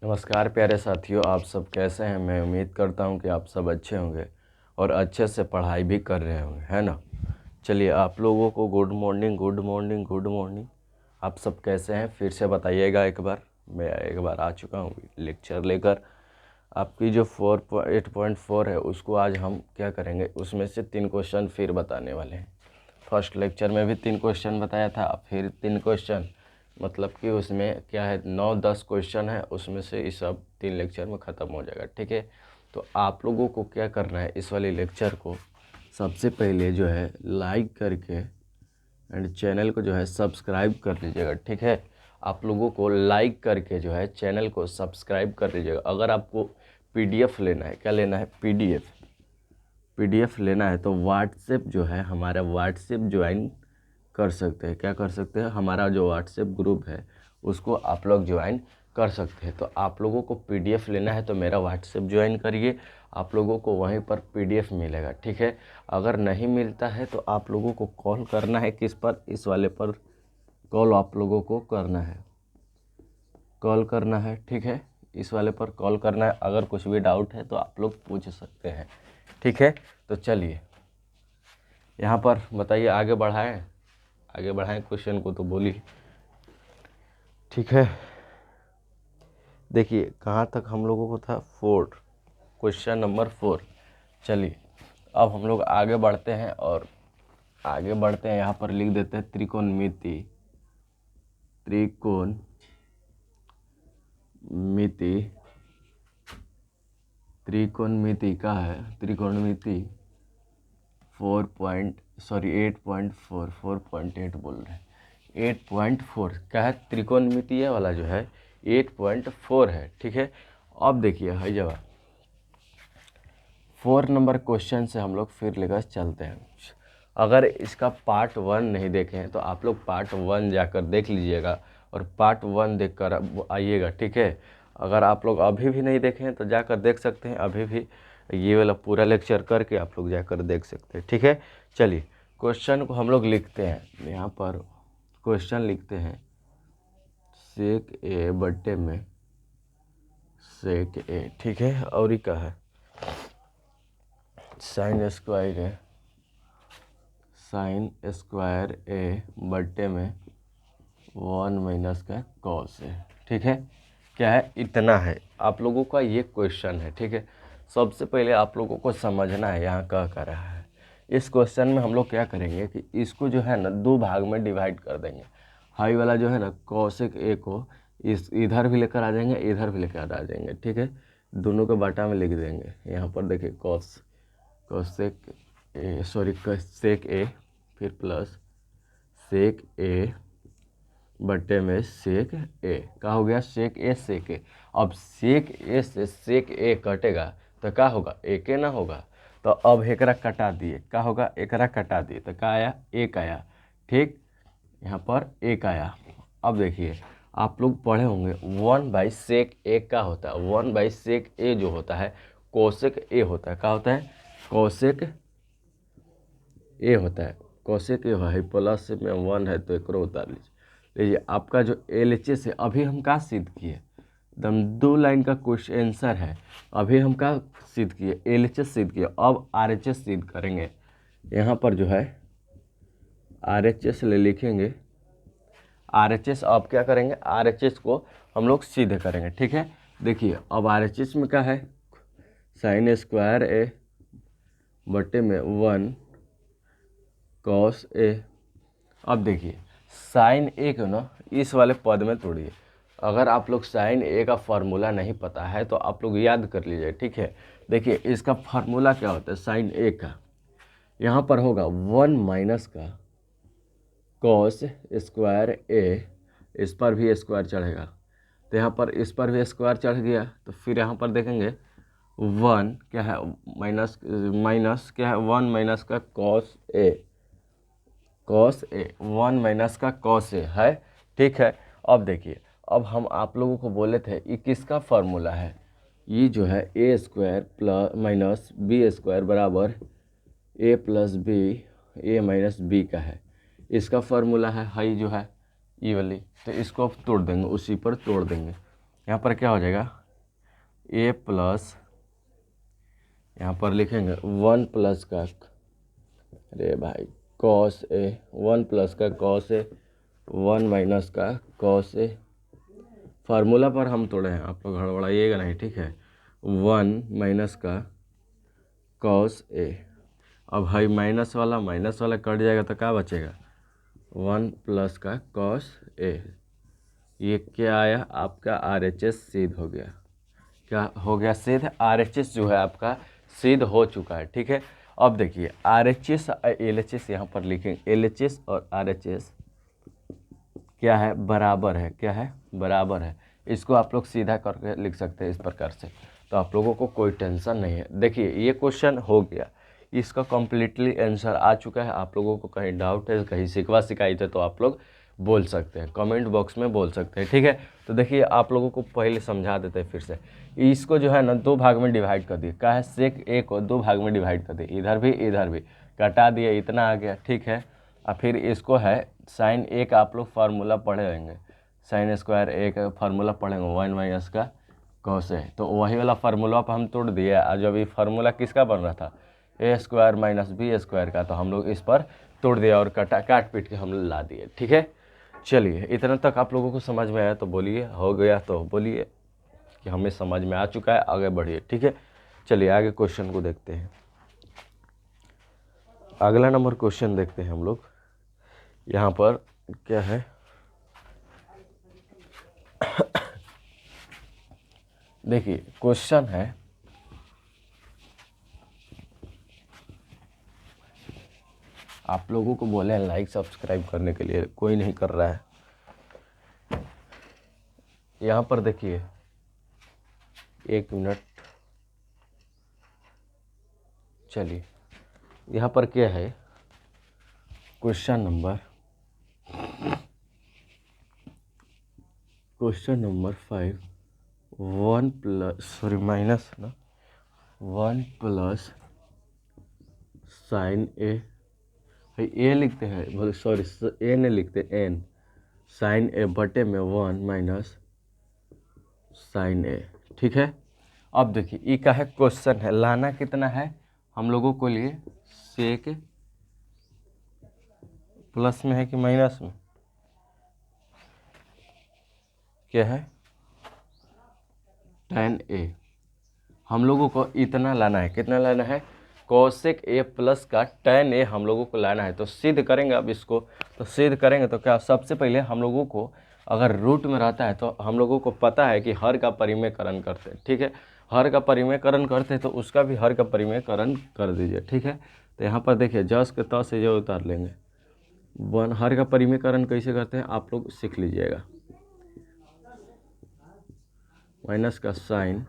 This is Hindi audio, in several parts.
नमस्कार प्यारे साथियों, आप सब कैसे हैं। मैं उम्मीद करता हूं कि आप सब अच्छे होंगे और अच्छे से पढ़ाई भी कर रहे होंगे, है ना। चलिए, आप लोगों को good morning good morning good morning. आप सब कैसे हैं फिर से बताइएगा एक बार। मैं एक बार आ चुका हूं लेक्चर लेकर। आपकी जो 8.4 है उसको आज हम क्या करेंगे, उसमें से 3 क्वेश्चन फिर बताने वाले हैं। फर्स्ट लेक्चर में भी 3 क्वेश्चन बताया था, फिर 3 क्वेश्चन, मतलब कि उसमें क्या है 9-10 क्वेश्चन है, उसमें से इस सब 3 लेक्चर में ख़त्म हो जाएगा, ठीक है। तो आप लोगों को क्या करना है, इस वाले लेक्चर को सबसे पहले जो है लाइक करके एंड चैनल को जो है सब्सक्राइब कर लीजिएगा, ठीक है। आप लोगों को लाइक करके जो है चैनल को सब्सक्राइब कर लीजिएगा। अगर आपको पीडीएफ लेना है, क्या लेना है, पीडीएफ लेना है तो व्हाट्सएप जो है हमारा व्हाट्सएप ज्वाइन कर सकते हैं। क्या कर सकते हैं, हमारा जो व्हाट्सएप ग्रुप है उसको आप लोग ज्वाइन कर सकते हैं। तो आप लोगों को पीडीएफ लेना है तो मेरा व्हाट्सएप ज्वाइन करिए, आप लोगों को वहीं पर पीडीएफ मिलेगा, ठीक है। अगर नहीं मिलता है तो आप लोगों को कॉल करना है, किस पर, इस वाले पर कॉल आप लोगों को करना है, कॉल करना है, ठीक है। इस वाले पर कॉल करना है। अगर कुछ भी डाउट है तो आप लोग पूछ सकते हैं, ठीक है। तो चलिए यहाँ पर बताइए, आगे बढ़ाएं क्वेश्चन को, तो बोलिए, ठीक है। देखिए कहाँ तक हम लोगों को था, 4, क्वेश्चन नंबर 4। चलिए अब हम लोग आगे बढ़ते हैं और यहाँ पर लिख देते हैं त्रिकोणमिति का है, त्रिकोणमिति 4.8 बोल रहे हैं, 8.4 क्या है, त्रिकोणमितीय वाला जो है 8.4 है, ठीक है। अब देखिए है जवाब 4 नंबर क्वेश्चन से हम लोग फिर लेकर चलते हैं। अगर इसका पार्ट 1 नहीं देखे हैं तो आप लोग पार्ट 1 जाकर देख लीजिएगा और पार्ट 1 देख कर आइएगा, ठीक है। अगर आप लोग अभी भी नहीं देखे हैं तो जाकर देख सकते हैं, अभी भी ये वाला पूरा लेक्चर करके आप लोग जाकर देख सकते हैं, ठीक है। चलिए क्वेश्चन को हम लोग लिखते हैं, यहाँ पर क्वेश्चन लिखते हैं, सेक ए बट्टे में सेक ए, ठीक है। और का है साइन स्क्वायर ए बट्टे में 1 माइनस का कॉस है, ठीक है। क्या है, इतना है आप लोगों का ये क्वेश्चन है, ठीक है। सबसे पहले आप लोगों को समझना है यहाँ क्या कर रहा है। इस क्वेश्चन में हम लोग क्या करेंगे कि इसको जो है ना 2 भाग में डिवाइड कर देंगे। हाई वाला जो है ना कॉसेक ए को इस इधर भी लेकर आ जाएंगे, इधर भी लेकर आ जाएंगे, ठीक है। दोनों को बाटा में लिख देंगे। यहाँ पर देखिए कॉसेक ए, फिर प्लस सेक ए बट्टे में सेक ए, क्या हो गया, सेक ए। अब सेक ए से सेक ए कटेगा तो क्या होगा, एक ना होगा। तो अब एकरा कटा दिए, क्या होगा, एकरा कटा दिए तो क्या आया, एक आया, ठीक। यहाँ पर एक आया। अब देखिए आप लोग पढ़े होंगे 1/सेक ए का होता है, 1/सेक ए जो होता है कोसेक ए होता है, क्या होता है, कोसेक ए होता है, कोसेक ए है। प्लस में 1 है तो एक उतार लीजिए। आपका जो LHS है, अभी हम क्या सिद्ध किए, एकदम 2 लाइन का क्वेश्चन आंसर है। अभी हम क्या सिद्ध किए, LHS सिद्ध किए। अब RHS सिद्ध करेंगे। यहाँ पर जो है RHS ले लिखेंगे। RHS अब क्या करेंगे, RHS को हम लोग सीधे करेंगे, ठीक है। देखिए अब RHS में क्या है, साइन स्क्वायर ए बटे में 1 कॉस ए। अब देखिए साइन ए को ना इस वाले पद में तोड़िए। अगर आप लोग साइन ए का फार्मूला नहीं पता है तो आप लोग याद कर लीजिए, ठीक है। देखिए इसका फार्मूला क्या होता है साइन ए का, यहाँ पर होगा 1 माइनस का कॉस स्क्वायर ए, इस पर भी स्क्वायर चढ़ेगा तो यहाँ पर इस पर भी स्क्वायर चढ़ गया, तो फिर यहाँ पर देखेंगे 1 क्या है, माइनस क्या है, 1 माइनस का कॉस ए, 1 माइनस का कॉस ए है, ठीक है। अब देखिए अब हम आप लोगों को बोले थे ये किसका फार्मूला है, ये जो है A square plus minus B square बराबर A plus B, A minus B का है, इसका फार्मूला है हाई जो है ये वाली। तो इसको अब तोड़ देंगे, उसी पर तोड़ देंगे। यहाँ पर क्या हो जाएगा ए प्लस, यहाँ पर लिखेंगे 1 प्लस का, अरे भाई कॉस ए, 1 प्लस का कॉस ए, 1 माइनस का कॉस ए। फार्मूला पर हम तोड़े हैं, आप लोग हड़बड़ाइएगा नहीं, ठीक है। 1 माइनस का कॉस ए। अब भाई माइनस वाला कट जाएगा तो क्या बचेगा, 1 प्लस का कॉस ए। ये क्या आया आपका RHS सिद्ध हो गया। क्या हो गया सिद्ध, RHS जो है आपका सिद्ध हो चुका है, ठीक है। अब देखिए RHS LHS यहाँ पर लिखेंगे, LHS और RHS क्या है, बराबर है, क्या है, बराबर है। इसको आप लोग सीधा करके लिख सकते हैं इस प्रकार से, तो आप लोगों को कोई टेंशन नहीं है। देखिए ये क्वेश्चन हो गया, इसका कम्प्लीटली आंसर आ चुका है। आप लोगों को कहीं डाउट है, कहीं शिकवा शिकायत है तो आप लोग बोल सकते हैं, कमेंट बॉक्स में बोल सकते हैं, ठीक है। तो देखिए आप लोगों को पहले समझा देते हैं फिर से। इसको जो है ना 2 भाग में डिवाइड कर दिए, क्या है, सेक ए को 2 भाग में डिवाइड कर दिए, इधर भी कटा दिए, इतना आ गया, ठीक है। और फिर इसको है साइन ए का आप लोग फार्मूला पढ़े रहेंगे, साइन स्क्वायर ए का फार्मूला पढ़ेंगे 1 माइनस का कॉस ए। तो वही वाला फार्मूला पर हम तोड़ दिए। और जब ये फार्मूला किसका बन रहा था, ए स्क्वायर माइनस बी स्क्वायर का, तो हम लोग इस पर तोड़ दिया और काट पीट के हम ला दिए, ठीक है। चलिए इतना तक आप लोगों को समझ में आया तो बोलिए, हो गया तो बोलिए कि हमें समझ में आ चुका है, आगे बढ़िए, ठीक है। चलिए आगे क्वेश्चन को देखते हैं। अगला नंबर क्वेश्चन देखते हैं हम लोग। यहाँ पर क्या है, देखिए क्वेश्चन है, आप लोगों को बोले हैं लाइक सब्सक्राइब करने के लिए, कोई नहीं कर रहा है। यहाँ पर देखिए 1 मिनट, चलिए यहाँ पर क्या है, question number 5, 1 plus sorry minus ना 1 प्लस साइन ए लिखते हैं, बोले सॉरी ए नहीं लिखते, एन, साइन ए बटे में 1 माइनस साइन ए, ठीक है। अब देखिए ई का है क्वेश्चन है, लाना कितना है हम लोगों को लिए, सेक प्लस में है कि माइनस में, क्या है, tan ए। हम लोगों को इतना लाना है, कितना लाना है, कोसेक ए प्लस का tan ए हम लोगों को लाना है। तो सिद्ध करेंगे, अब इसको तो सिद्ध करेंगे तो क्या, सबसे पहले हम लोगों को अगर रूट में रहता है तो हम लोगों को पता है कि हर का परिमेयकरण करते हैं, ठीक है। हर का परिमेयकरण करते हैं तो उसका भी हर का परिमेयकरण कर दीजिए, ठीक है। तो यहाँ पर देखिए जस के त से जो उतार लेंगे, हर का परिमेयकरण कैसे करते हैं आप लोग सीख लीजिएगा। माइनस का साइन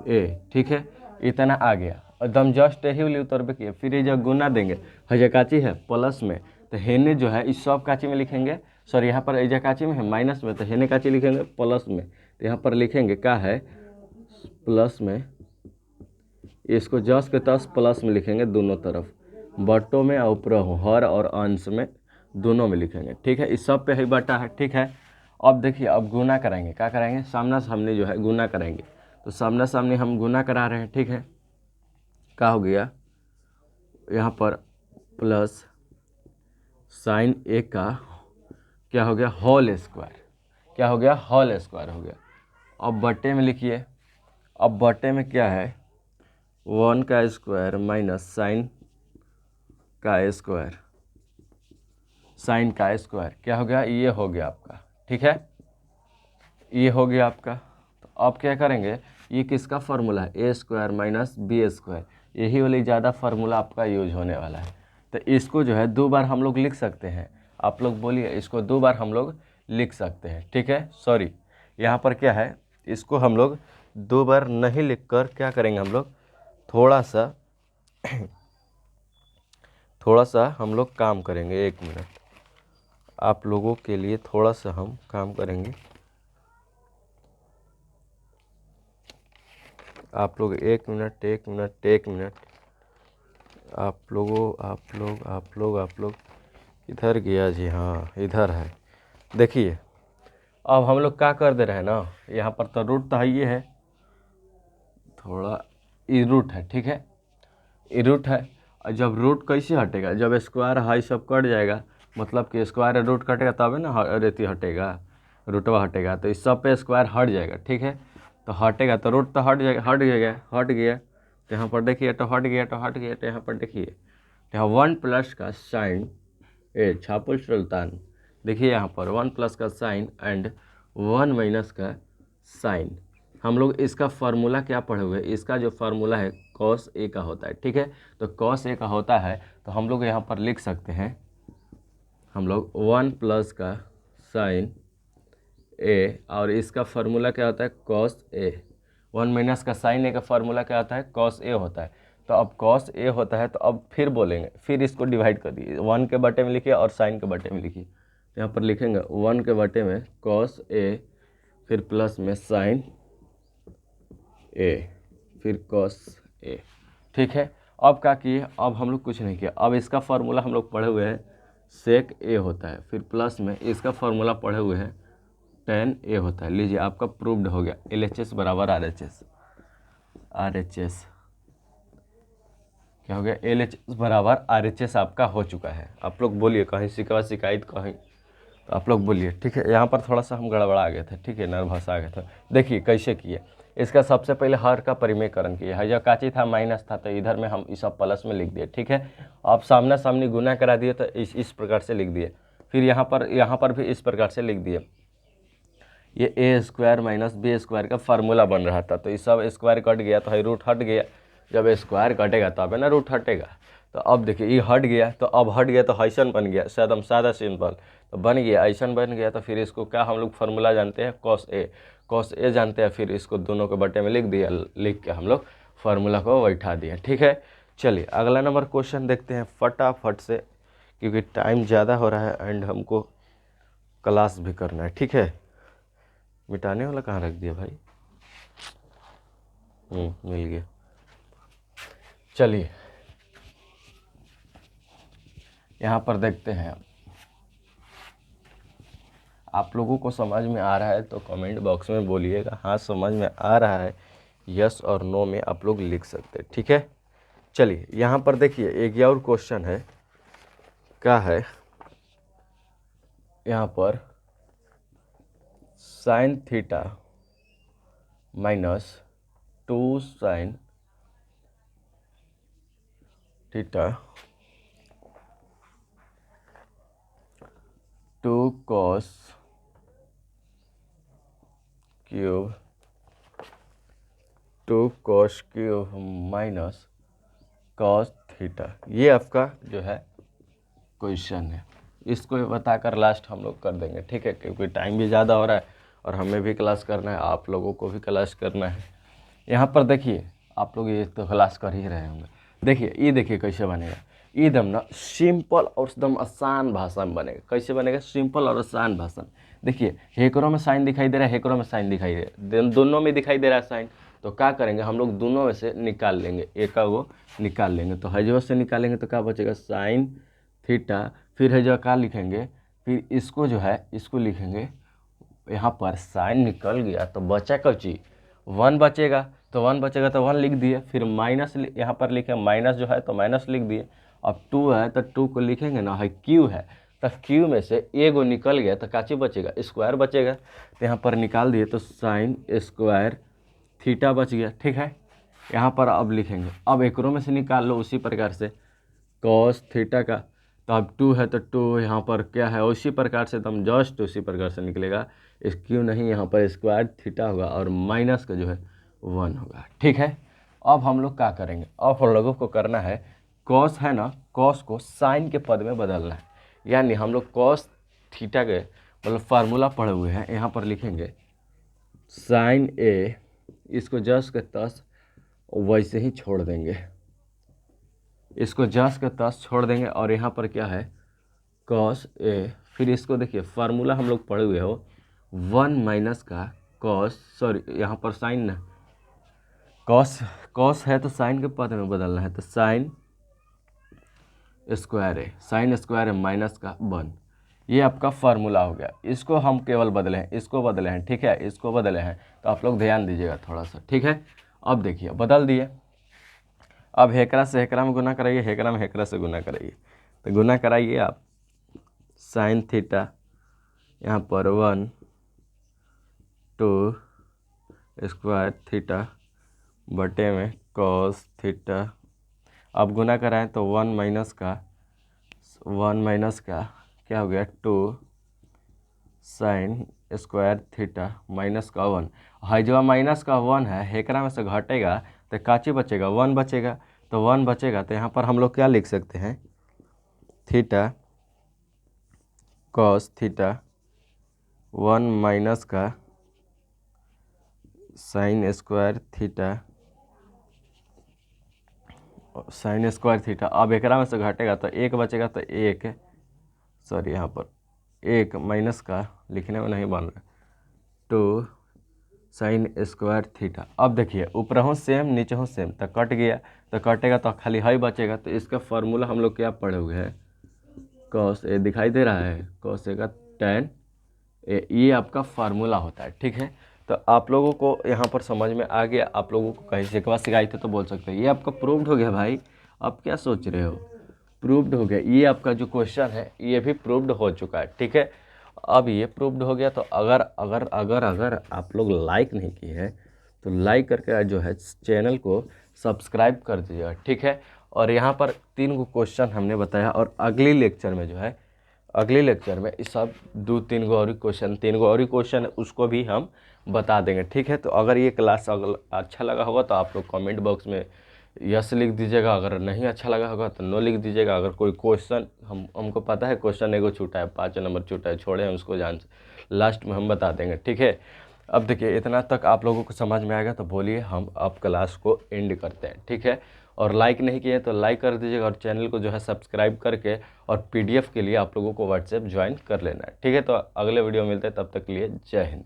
ए, ठीक है, इतना आ गया, एकदम जस्ट यही वाली उतरबे किए। फिर ये जब गुना देंगे, हजा काची है प्लस में, तो हेने जो है इस सब काची में लिखेंगे, सॉरी यहाँ पर एजा काची में है माइनस में, तो हेने काची लिखेंगे प्लस में। तो यहाँ पर लिखेंगे क्या है, प्लस में, इसको जस के तस प्लस में लिखेंगे दोनों तरफ, बट्टों में और ऊपर हर और अंश में दोनों में लिखेंगे, ठीक है। इस सब पे ही बटा है, ठीक है। अब देखिए अब गुना कराएंगे, क्या कराएंगे, सामना सामने जो है गुना कराएंगे। तो सामना सामने हम गुना करा रहे हैं, ठीक है। क्या हो गया, यहाँ पर प्लस साइन ए का क्या हो गया, होल स्क्वायर, क्या हो गया, होल स्क्वायर हो गया। अब बट्टे में लिखिए, अब बट्टे में क्या है, 1 का स्क्वायर माइनस साइन का स्क्वायर, साइन का स्क्वायर क्या हो गया, ये हो गया आपका, ठीक है, ये हो गया आपका। तो अब क्या करेंगे, ये किसका फार्मूला है, A square minus B square, यही वाली ज़्यादा फार्मूला आपका यूज होने वाला है। तो इसको जो है 2 बार हम लोग लिख सकते हैं, आप लोग बोलिए, इसको 2 बार हम लोग लिख सकते हैं, ठीक है। सॉरी यहाँ पर क्या है, इसको हम लोग 2 बार नहीं लिख कर क्या करेंगे, हम लोग थोड़ा सा हम लोग काम करेंगे। 1 मिनट, आप लोगों के लिए थोड़ा सा हम काम करेंगे। आप लोग 1 मिनट, आप लोग इधर गया जी, हाँ इधर है। देखिए अब हम लोग क्या कर दे रहे हैं ना, यहाँ पर तो रूट तो ये है, थोड़ा ई रूट है, ठीक है, ई रूट है। और जब रूट कैसे हटेगा, जब स्क्वायर हाई सब कट जाएगा, मतलब कि स्क्वायर रूट कटेगा तब ना रेती हटेगा, रूटवा हटेगा, तो इस सब पे स्क्वायर हट जाएगा, ठीक है। तो हटेगा तो रूट तो हट जाएगा, हट गया तो यहाँ पर देखिए तो हट गया, तो यहाँ पर देखिए, तो यहाँ 1 प्लस का साइन ए छापुल सुल्तान, देखिए यहाँ पर 1 प्लस का साइन एंड 1 माइनस का साइन। हम लोग इसका फार्मूला क्या पढ़े हुए हैं, इसका जो फार्मूला है कॉस ए का होता है, ठीक है। तो कॉस ए का होता है तो हम लोग यहाँ पर लिख सकते हैं, हम लोग 1 प्लस का साइन ए, और इसका फार्मूला क्या होता है कॉस ए। 1 माइनस का साइन ए का फार्मूला क्या होता है कॉस ए होता है। तो अब कॉस ए होता है तो अब फिर बोलेंगे, फिर इसको डिवाइड कर दिए, 1 के बटे में लिखिए और साइन के बटे में लिखिए। तो यहाँ पर लिखेंगे 1 के बटे में कॉस ए, फिर प्लस में साइन ए, फिर कॉस ए, ठीक है। अब क्या किए, अब हम लोग कुछ नहीं किया, अब इसका फार्मूला हम लोग पढ़े हुए हैं सेक ए होता है, फिर प्लस में इसका फार्मूला पढ़े हुए हैं टेन ए होता है। लीजिए आपका प्रूव्ड हो गया, LHS बराबर RHS, क्या हो गया, LHS बराबर RHS आपका हो चुका है। आप लोग बोलिए कहीं शिकायत कहीं, तो आप लोग बोलिए, ठीक है। यहाँ पर थोड़ा सा हम गड़बड़ा गए थे, ठीक है, नर्वस आ गए थे। देखिए कैसे किए, इसका सबसे पहले हर का परिमेयकरण किए, है जो काची था माइनस था, तो इधर में हम इस प्लस में लिख दिए, ठीक है। आप सामने सामने गुना करा दिए तो इस प्रकार से लिख दिए, फिर यहाँ पर भी इस प्रकार से लिख दिए। ये ए स्क्वायर माइनस बी स्क्वायर का फार्मूला बन रहा था, तो इस सब स्क्वायर कट गया तो है रूट हट गया, जब स्क्वायर कटेगा तब है ना रूट हटेगा। तो अब देखिए ये हट गया, तो अब हट गया तो हैसन बन गया, एकदम सादा सिंपल, तो बन गया ऐसन बन गया। तो फिर इसको क्या हम लोग फार्मूला जानते हैं कॉस ए जानते हैं, फिर इसको दोनों के बटे में लिख दिया, लिख के हम लोग फार्मूला को बैठा दिया, ठीक है। चलिए अगला नंबर क्वेश्चन देखते हैं फटाफट से, क्योंकि टाइम ज़्यादा हो रहा है एंड हमको क्लास भी करना है, ठीक है। मिटाने वाला कहाँ रख दिया भाई, मिल गया। चलिए यहाँ पर देखते हैं, आप लोगों को समझ में आ रहा है तो कमेंट बॉक्स में बोलिएगा, हाँ समझ में आ रहा है, यस और नो में आप लोग लिख सकते हैं, ठीक है। चलिए यहाँ पर देखिए एक और क्वेश्चन है, क्या है यहाँ पर sine theta minus 2 sine theta 2 cos cube 2 cos cube minus cos theta, ये आपका जो है क्वेश्चन है। इसको बताकर लास्ट हम लोग कर देंगे, ठीक है, क्योंकि टाइम भी ज़्यादा हो रहा है और हमें भी क्लास करना है, आप लोगों को भी क्लास करना है। यहाँ पर देखिए आप लोग ये तो क्लास कर ही रहे होंगे, देखिए ये देखिए कैसे बनेगा, एकदम ना सिंपल और एकदम आसान भाषा में बनेगा। कैसे बनेगा, सिंपल और आसान भाषा में। देखिए हेकड़ों में साइन दिखाई दे रहा है, हेकड़ों में साइन दिखाई दे रहा है, दोनों में दिखाई दे रहा है साइन, तो क्या करेंगे हम लोग दोनों में से निकाल लेंगे, एक का वो निकाल लेंगे, तो हजवा से निकालेंगे तो क्या बचेगा साइन थीटा, फिर हजवा क्या लिखेंगे, फिर इसको जो है इसको लिखेंगे, यहाँ पर साइन निकल गया तो बचा कौची 1 बचेगा, तो 1 बचेगा तो 1 लिख दिए, फिर माइनस यहाँ पर लिखे माइनस जो है तो माइनस लिख दिए। अब 2 है तो 2 को लिखेंगे ना, है क्यू है तो क्यू में से एगो निकल गया तो काची बचेगा स्क्वायर बचेगा, तो यहाँ पर निकाल दिए तो साइन स्क्वायर थीटा बच गया, ठीक है। यहाँ पर अब लिखेंगे, अब एकरों में से निकाल लो उसी प्रकार से कॉस थीटा का, तो अब 2 है तो 2 यहाँ पर क्या है उसी प्रकार से, एकदम जस्ट उसी प्रकार से निकलेगा, इस क्यों नहीं यहाँ पर स्क्वायर थीटा होगा और माइनस का जो है 1 होगा, ठीक है। अब हम लोग क्या करेंगे, अब हम लोगों को करना है कॉस है ना, कॉस को साइन के पद में बदलना है, यानी हम लोग कॉस थीटा के मतलब फार्मूला पढ़े हुए हैं, यहाँ पर लिखेंगे साइन ए, इसको जस्ट के तस वैसे ही छोड़ देंगे, इसको जस्ट के तस छोड़ देंगे, और यहाँ पर क्या है कॉस ए, फिर इसको देखिए फार्मूला हम लोग पढ़े हुए हो 1 माइनस का कॉस, सॉरी यहाँ पर साइन ना, कॉस है तो साइन के पद में बदलना है, तो साइन स्क्वायर है, साइन स्क्वायर है माइनस का 1, ये आपका फार्मूला हो गया। इसको हम केवल बदले हैं, इसको बदले हैं, ठीक है, इसको बदले हैं, तो आप लोग ध्यान दीजिएगा थोड़ा सा, ठीक है। अब देखिए बदल दिए, अब हेकरा से हेकरा में गुना कराइए, हेकरा में हेकरा से गुना कराइए, तो गुना कराइए आप साइन थीटा, यहाँ पर 1 2 स्क्वायर थीटा बटे में कॉस थीटा। अब गुना कराएं तो 1 माइनस का क्या हो गया 2 साइन स्क्वायर थीटा माइनस का 1 है, जो माइनस का 1 है हेकरा में से घटेगा तो काची बचेगा 1 बचेगा, तो 1 बचेगा तो यहाँ पर हम लोग क्या लिख सकते हैं, थीटा कॉस थीटा 1 माइनस का साइन स्क्वायर थीटा। अब एकरा में से घटेगा तो 1 बचेगा, तो 1 सॉरी यहाँ पर 1 माइनस का लिखने में नहीं बन रहा 2 साइन स्क्वायर थीटा। अब देखिए ऊपर हो सेम नीचे हो सेम, तो कट गया, तो कटेगा तो खाली हाई बचेगा, तो इसका फार्मूला हम लोग क्या पढ़े हुए हैं, कॉस ए दिखाई दे रहा है, कॉस ए का tan ए, ये आपका फार्मूला होता है, ठीक है। तो आप लोगों को यहाँ पर समझ में आ गया, आप लोगों को कहीं से एक बार सिखाई थे तो बोल सकते हैं, ये आपका प्रूव्ड हो गया भाई। आप क्या सोच रहे हो, प्रूव्ड हो गया, ये आपका जो क्वेश्चन है ये भी प्रूव्ड हो चुका है, ठीक है। अब ये प्रूव्ड हो गया, तो अगर अगर अगर अगर आप लोग लाइक नहीं किए हैं तो लाइक करके जो है चैनल को सब्सक्राइब कर दीजिएगा, ठीक है। और यहाँ पर 3 क्वेश्चन हमने बताया, और अगले लेक्चर में जो है, अगले लेक्चर में इस सब 2-3 और क्वेश्चन, 3 और क्वेश्चन है उसको भी हम बता देंगे, ठीक है। तो अगर ये क्लास अगर अच्छा लगा होगा तो आप लोग कमेंट बॉक्स में यस लिख दीजिएगा, अगर नहीं अच्छा लगा होगा तो नो लिख दीजिएगा। अगर कोई क्वेश्चन हमको पता है क्वेश्चन एगो छूटा है, 5 नंबर छूटा है, छोड़े हैं उसको, जान लास्ट में हम बता देंगे, ठीक है। अब देखिए इतना तक आप लोगों को समझ में आएगा तो बोलिए हम अब क्लास को एंड करते हैं, ठीक है। और लाइक नहीं किए तो लाइक कर दीजिएगा, और चैनल को जो है सब्सक्राइब करके और PDF के लिए आप लोगों को व्हाट्सएप ज्वाइन कर लेना है, ठीक है। तो अगले वीडियो मिलते हैं, तब तक के लिए जय हिंद।